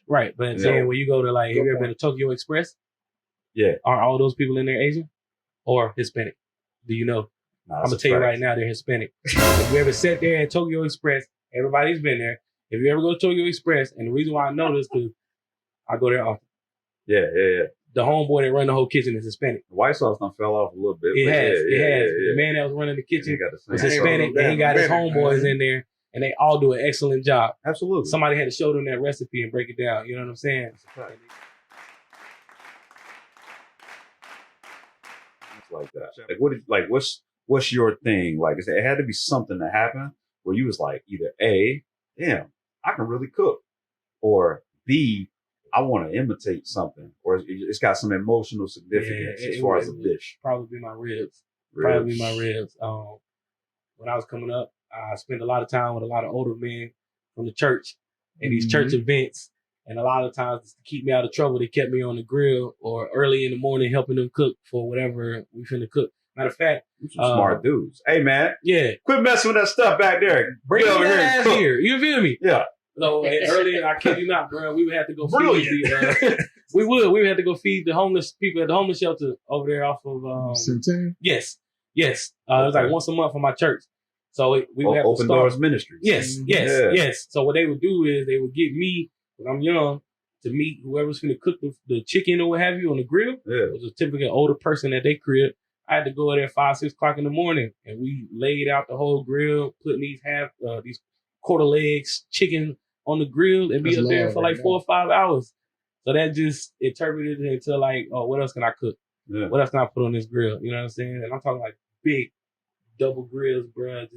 Right, but I'm saying when you go to like, have you ever been to Tokyo Express? Yeah. Are all those people in there Asian or Hispanic? Do you know? I'm gonna tell you right now, they're Hispanic. If you ever sat there at Tokyo Express, everybody's been there. If you ever go to Tokyo Express, and the reason why I know this because I go there often. Yeah. The homeboy that run the whole kitchen is Hispanic. The white sauce done fell off a little bit. It has. The man that was running the kitchen was Hispanic, and he got his homeboys in there, and they all do an excellent job. Absolutely. Somebody had to show them that recipe and break it down. You know what I'm saying? It's like that. What's your thing? Like, it had to be something that happened where you was like, either A, damn, I can really cook, or B, I want to imitate something, or it's got some emotional significance as far as a dish. Probably my ribs. Probably be my ribs. When I was coming up, I spent a lot of time with a lot of older men from the church and these church events. And a lot of times to keep me out of trouble, they kept me on the grill or early in the morning helping them cook for whatever we finna cook. Matter of fact, some smart dudes. Hey man, quit messing with that stuff back there. Bring it over here and cook. You feel me? Yeah. So early, I kid you not, bro, we would have to go feed we would have to go feed the homeless people at the homeless shelter over there off of Centennial? Yes. It was like once a month for my church. So we would have to Open Doors Ministries. Yes. So what they would do is they would get me when I'm young to meet whoever's going to cook the chicken or what have you on the grill. Yeah. It was a typical older person at their crib. I had to go there 5, 6 o'clock in the morning, and we laid out the whole grill, putting these quarter legs chicken on the grill and be up there for like 4 or 5 hours. So that just interpreted it into like, oh, what else can I cook? Yeah. What else can I put on this grill? You know what I'm saying? And I'm talking like big double grills, bro.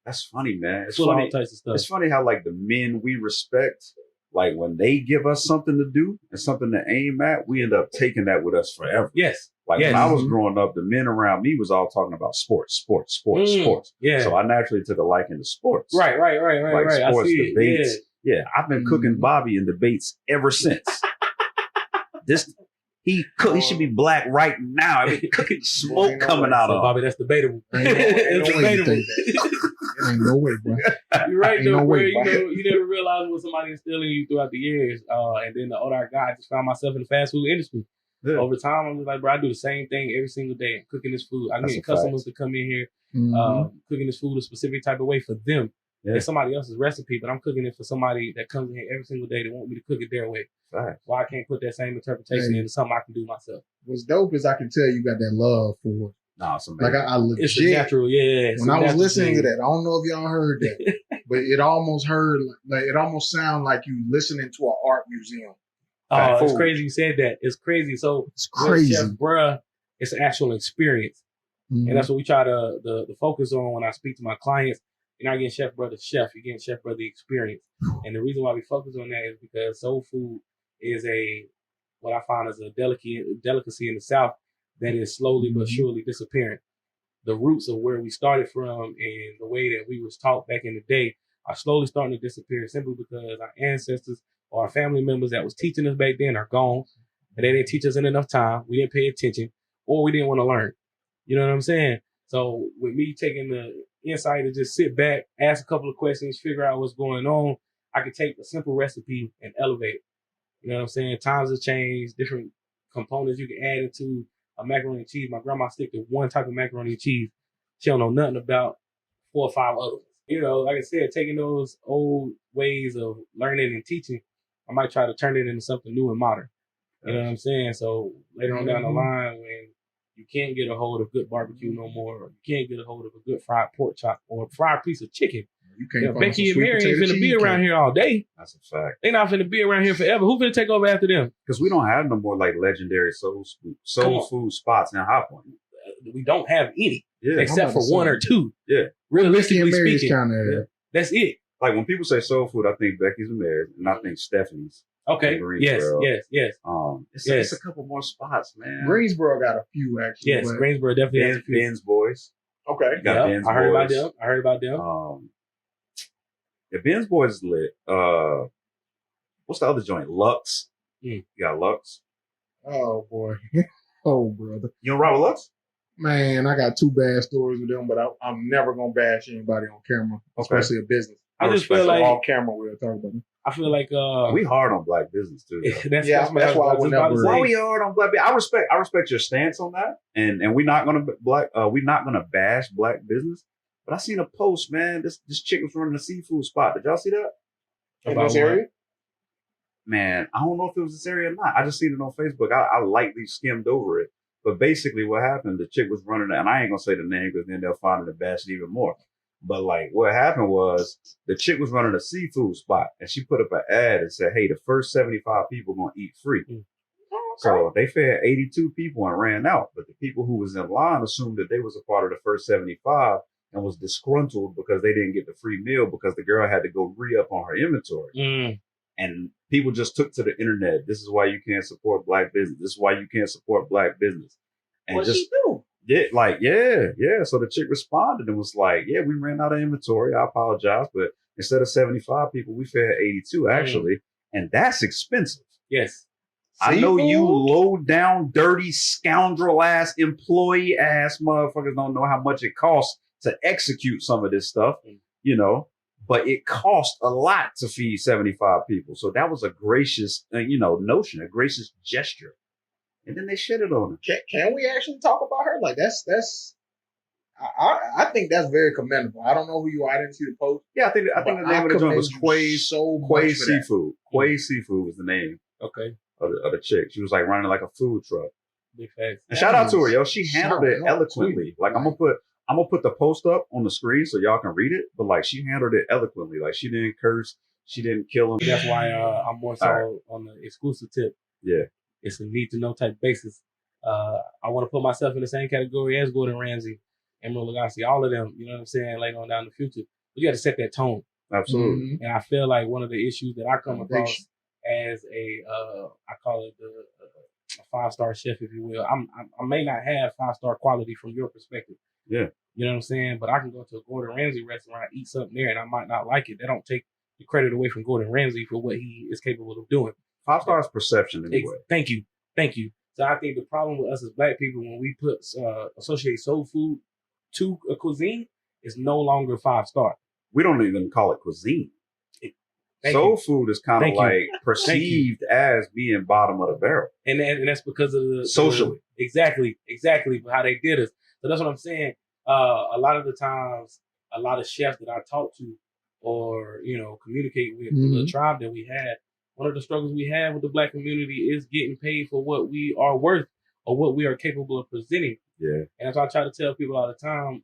That's funny, man. It's full funny. of all types of stuff. It's funny how like the men we respect, like when they give us something to do and something to aim at, we end up taking that with us forever. Yes. Like when I was growing up, the men around me was all talking about sports. Yeah. So I naturally took a liking to sports. Right. Like sports, debates. Yeah. I've been cooking Mm-hmm. Bobby in debates ever since. He should be black right now. I mean, cooking smoke coming out of Bobby, that's debatable. It's debatable. Ain't no way, bro. You're right, though, no bro. way, You never realize what somebody instilling in you throughout the years. And then the older I got, I just found myself in the fast food industry. Yeah. Over time, I'm just like, bro, I do the same thing every single day. I'm cooking this food. I'm getting customers to come in here, cooking this food a specific type of way for them. Yeah. It's somebody else's recipe, but I'm cooking it for somebody that comes in here every single day that want me to cook it their way. Right. Why I can't put that same interpretation into something I can do myself. What's dope is I can tell you got that love for it. Nah, like I legit. It's natural, yeah. When I was listening to that, I don't know if y'all heard that, but it almost sounded like you listening to an art museum. Oh, it's crazy you said that. It's crazy. So it's crazy, Chef Bruh. It's an actual experience, and that's what we try to focus on when I speak to my clients. You're not getting Chef Bruh the chef. You're getting Chef Bruh the experience. And the reason why we focus on that is because soul food is what I find is a delicacy in the South that is slowly but surely disappearing. The roots of where we started from and the way that we was taught back in the day are slowly starting to disappear simply because our ancestors or our family members that was teaching us back then are gone. And they didn't teach us in enough time. We didn't pay attention or we didn't want to learn. You know what I'm saying? So with me taking the insight to just sit back, ask a couple of questions, figure out what's going on, I could take a simple recipe and elevate it. You know what I'm saying? Times have changed, different components you can add into a macaroni and cheese. My grandma stick to one type of macaroni and cheese. She don't know nothing about 4 or 5 others. You know, like I said, taking those old ways of learning and teaching, I might try to turn it into something new and modern. You know what I'm saying? So later on down the line, when you can't get a hold of good barbecue no more, or you can't get a hold of a good fried pork chop or a fried piece of chicken, Becky and Mary ain't finna be around here all day. That's a fact. They not finna be around here forever. Who finna take over after them? Because we don't have no more like legendary soul food spots in High Point. We don't have any, except for 1 or 2. Yeah, realistically speaking, that's it. Like when people say soul food, I think Becky's and Mary's, and I think Stephanie's. Okay. Yes. It's a couple more spots, man. Greensboro got a few actually. Yes, Greensboro definitely has a few. Ben's Boys. Okay. I heard about them. Yeah, Ben's Boys is lit. What's the other joint? Lux. You got Lux. Oh boy. Oh brother. You don't ride with Lux? Man, I got 2 bad stories with them, but I'm never gonna bash anybody on camera, especially a business. I just feel like off camera we'll talk about them. I feel like we hard on black business too. That's why I would never. Why we hard on black business? I respect your stance on that, and we're not gonna bash black business. But I seen a post, man. This chick was running a seafood spot. Did y'all see that? In this area? Man, I don't know if it was this area or not. I just seen it on Facebook. I lightly skimmed over it. But basically what happened, the chick was running it, and I ain't gonna say the name because then they'll find it and bash it even more. But like what happened was the chick was running a seafood spot and she put up an ad and said, hey, the first 75 people gonna eat free. Okay. So they fed 82 people and ran out. But the people who was in line assumed that they was a part of the first 75 and was disgruntled because they didn't get the free meal because the girl had to go re-up on her inventory. And people just took to the internet. This is why you can't support black business. This is why you can't support black business. And what just she do? Yeah. So the chick responded and was like, yeah, we ran out of inventory. I apologize. But instead of 75 people, we fed 82 actually. And that's expensive. Yes. I know you low down, dirty, scoundrel ass, employee ass motherfuckers don't know how much it costs to execute some of this stuff, you know, but it cost a lot to feed 75 people. So that was a gracious, notion, a gracious gesture. And then they shitted on her. Can we actually talk about her? Like that's. I think that's very commendable. I don't know who you are. I didn't see the post. Yeah, I think the name of the joint was Quay Seafood. Quay Seafood was the name. Okay. Of the chick. She was like running like a food truck. Big facts. And shout out to her, yo. She handled it eloquently. Like I'm gonna put the post up on the screen so y'all can read it. But like she handled it eloquently. Like she didn't curse. She didn't kill him. That's why I'm more so on the exclusive tip. Yeah. It's a need to know type basis. I want to put myself in the same category as Gordon Ramsay, Emeril Lagasse, all of them. You know what I'm saying? Later on down the future, but you got to set that tone. Absolutely. And I feel like one of the issues that I come across as I call it a 5-star chef, if you will. I may not have 5-star quality from your perspective. Yeah. You know what I'm saying? But I can go to a Gordon Ramsay restaurant, eat something there, and I might not like it. They don't take the credit away from Gordon Ramsay for what he is capable of doing. 5 stars perception anyway. Thank you. So I think the problem with us as black people when we put associate soul food to a cuisine is no longer 5-star. We don't even call it cuisine. Soul food is kind of like perceived as being bottom of the barrel, and that's because of the socially. Exactly how they did us. So that's what I'm saying. A lot of the times, a lot of chefs that I talk to or communicate with, the tribe that we had. One of the struggles we have with the black community is getting paid for what we are worth or what we are capable of presenting. Yeah. And that's why I try to tell people all the time,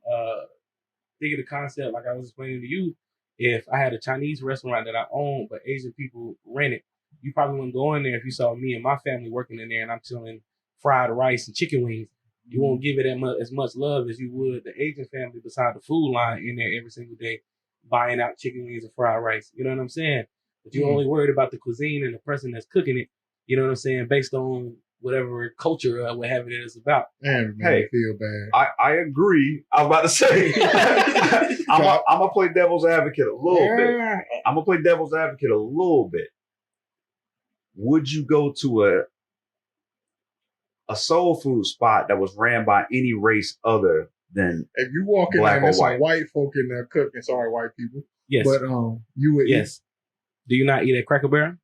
think of the concept like I was explaining to you. If I had a Chinese restaurant that I own, but Asian people rent it, you probably wouldn't go in there if you saw me and my family working in there and I'm selling fried rice and chicken wings. You won't give it as much love as you would the Asian family beside the food line in there every single day, buying out chicken wings and fried rice. You know what I'm saying? But you're only worried about the cuisine and the person that's cooking it, you know what I'm saying, based on whatever culture or whatever it is about. Man, I feel bad. I agree. I was about to say, I'm going to play devil's advocate a little bit. Would you go to a soul food spot that was ran by any race other than if you walk in there and there's some white folk in there cooking, sorry, white people. Yes. But you would eat. Do you not eat at Cracker Barrel?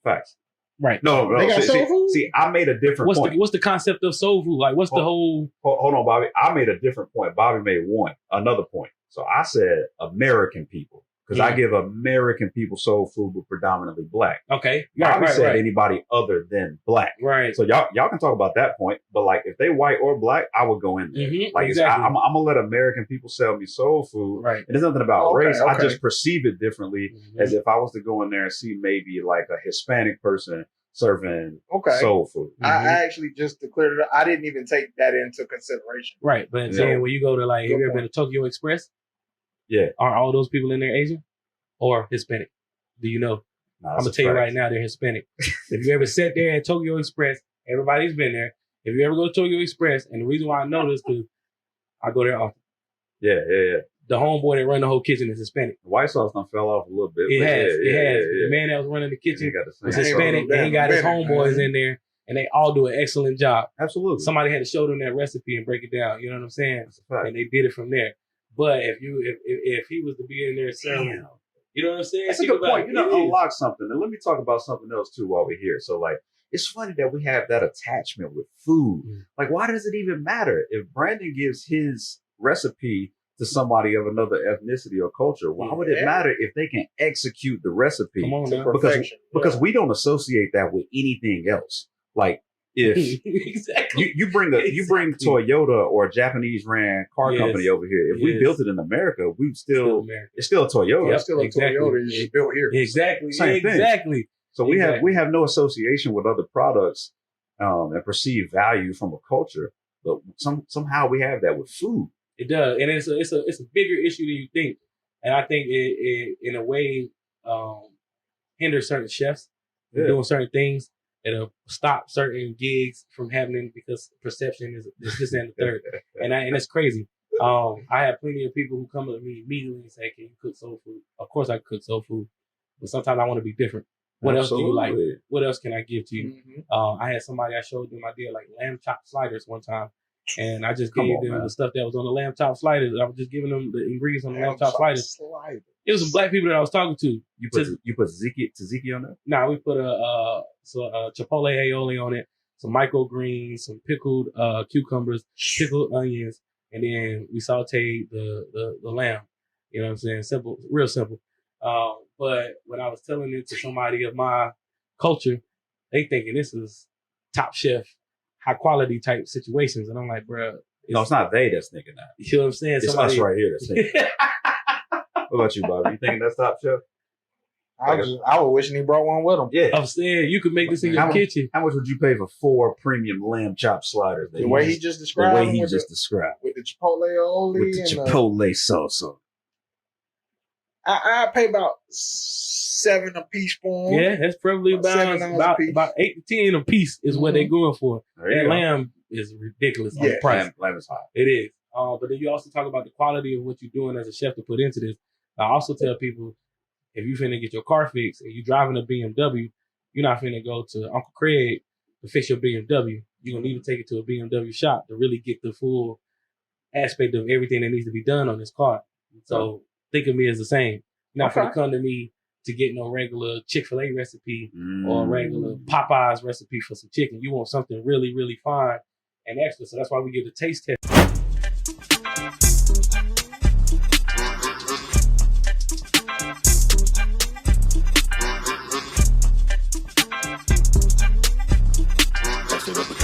Facts. Right. No. They got soul food? See, I made a different point. What's the concept of soul food? Like, what's the whole... Hold on, Bobby. I made a different point. Bobby made another point. So I said American people. Because I give American people soul food with predominantly black. Okay. Bobby said anybody other than black. Right. So y'all can talk about that point. But like, if they white or black, I would go in there. Like, exactly. I'm going to let American people sell me soul food. Right. And there's nothing about race. I just perceive it differently as if I was to go in there and see maybe like a Hispanic person serving soul food. I actually, just to clear it up, I didn't even take that into consideration. Right. But then when you go to like, have you ever been to Tokyo Express? Yeah. Are all those people in there Asian or Hispanic? Do you know? I'm going to tell you right now, they're Hispanic. If you ever sat there at Tokyo Express, everybody's been there. If you ever go to Tokyo Express, and the reason why I know this because I go there often. Yeah. The homeboy that run the whole kitchen is Hispanic. The white sauce done fell off a little bit. It has. The man that was running the kitchen was Hispanic, and he got his homeboys in there, and they all do an excellent job. Absolutely. Somebody had to show them that recipe and break it down. You know what I'm saying? And they did it from there. But if he was to be in there selling, You know what I'm saying? That's a Think good about point. it. You know, It is. unlock something. And let me talk about something else too while we're here. So like, it's funny that we have that attachment with food. Like, why does it even matter if Brandon gives his recipe to somebody of another ethnicity or culture? Why would it matter if they can execute the recipe? Come on, now. Because we don't associate that with anything else. Like, if exactly. you bring Toyota or a Japanese ran car company over here, if we built it in America, it's still a Toyota. It's still a Toyota. It's just built here. Exactly. Same thing. Exactly. So we have no association with other products and perceived value from a culture, but somehow we have that with food. It does, and it's a bigger issue than you think, and I think it in a way hinders certain chefs from doing certain things. It'll stop certain gigs from happening because perception is this and the third, and it's crazy. I have plenty of people who come to me immediately and say, "Can you cook soul food?" Of course, I cook soul food, but sometimes I want to be different. What else do you like? What else can I give to you? I had somebody I showed them I did like lamb chop sliders one time. And I just gave them the stuff that was on the lamb chop sliders. I was just giving them the ingredients on the lamb chop sliders. It was some black people that I was talking to. You put tzatziki on that? Nah, we put a chipotle aioli on it, some microgreens, some pickled cucumbers, pickled onions, and then we sauteed the lamb. You know what I'm saying? Simple, real simple. But when I was telling it to somebody of my culture, they thinking this is top chef, high quality type situations. And I'm like, bro. No, it's not they that's thinking that. You know what I'm saying? It's us right here that's thinking that. What about you, Bobby? You thinking that's top chef? I was wishing he brought one with him. Yeah. I'm saying you could make this in your kitchen. How much would you pay for 4 premium lamb chop sliders? The way he just described. With the chipotle aioli. With the chipotle salsa. I pay about $7 a piece for them. Yeah, that's probably about 8 to 10 a piece is what they're going for. That lamb is ridiculous on the price. Lamb is hot. It is. But then you also talk about the quality of what you're doing as a chef to put into this. I also tell people, if you finna get your car fixed and you driving a BMW, you're not finna go to Uncle Craig to fix your BMW. You're gonna need to take it to a BMW shop to really get the full aspect of everything that needs to be done on this car. So think of me as the same. You're not finna come to me to get no regular Chick-fil-A recipe or a regular Popeyes recipe for some chicken. You want something really, really fine and extra. So that's why we give the taste test.